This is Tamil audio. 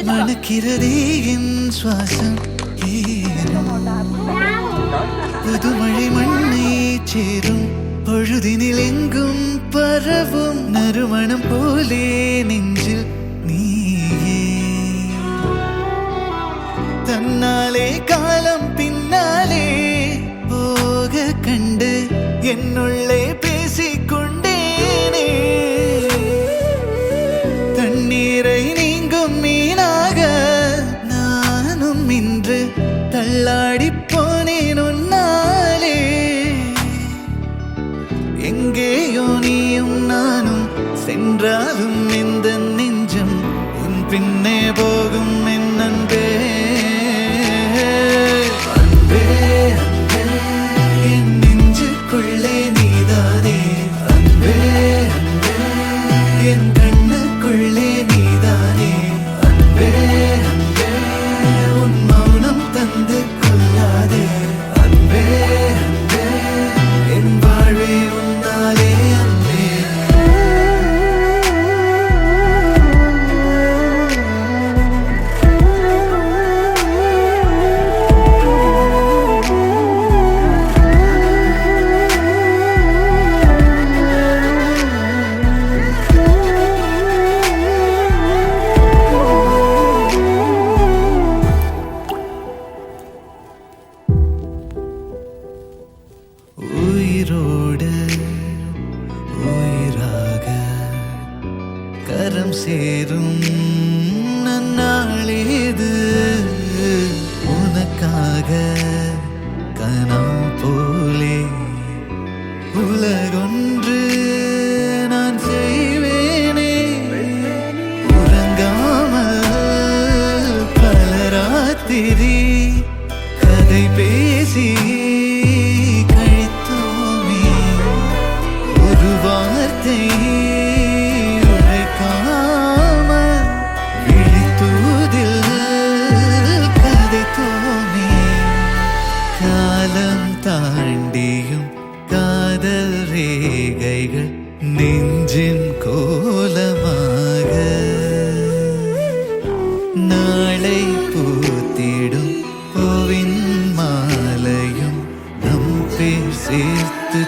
மணக்கிறதே என் சுவாசம் புதுமழை மண்ணை சேரும் பொழுதினில் எங்கும் பரவும் நறுமணம் போலே நெஞ்சில் நீயே தன்னாலே காலம் பின்னாலே போக கண்டு என்னுள்ளே பேசிக்கொண்டேனே தண்ணீரை நீங்கும் மீனாக நானும் இன்று தள்ளாடி போனேன் உன்னாலே எங்கேயோ நீயும் நானும் சென்றாலும் இந்த நெஞ்சம் உன் பின்னே போகும் என் அன்பே அன்பே அன்பே என் நெஞ்சுக்குள்ளே நீதானே அன்பே அன்பே என் கண்ணுக்குள்ளே நீதானே அன்பே அன்பே உன் மௌனம் தந்து கொள்ளாதே அன்பே அன்பே என் வாழ்வே உன்னாலே அன்பே உயிரோடு உயிராக கரம் சேரும் நன்னாளேது உனக்காக கனம் போலே உலகொன்று நான் செய்வேனே உறங்காமல் பல ராத்திரி கதை பேசி உழைக்காம விழித்தூதில் கதைத்தோமே காலம் தாண்டியும் காதல் ரேகைகள் நெஞ்சின் கோலமாக நாளை பூத்திடும் பூவின் மாலையும் நம் பேர் சேர்த்து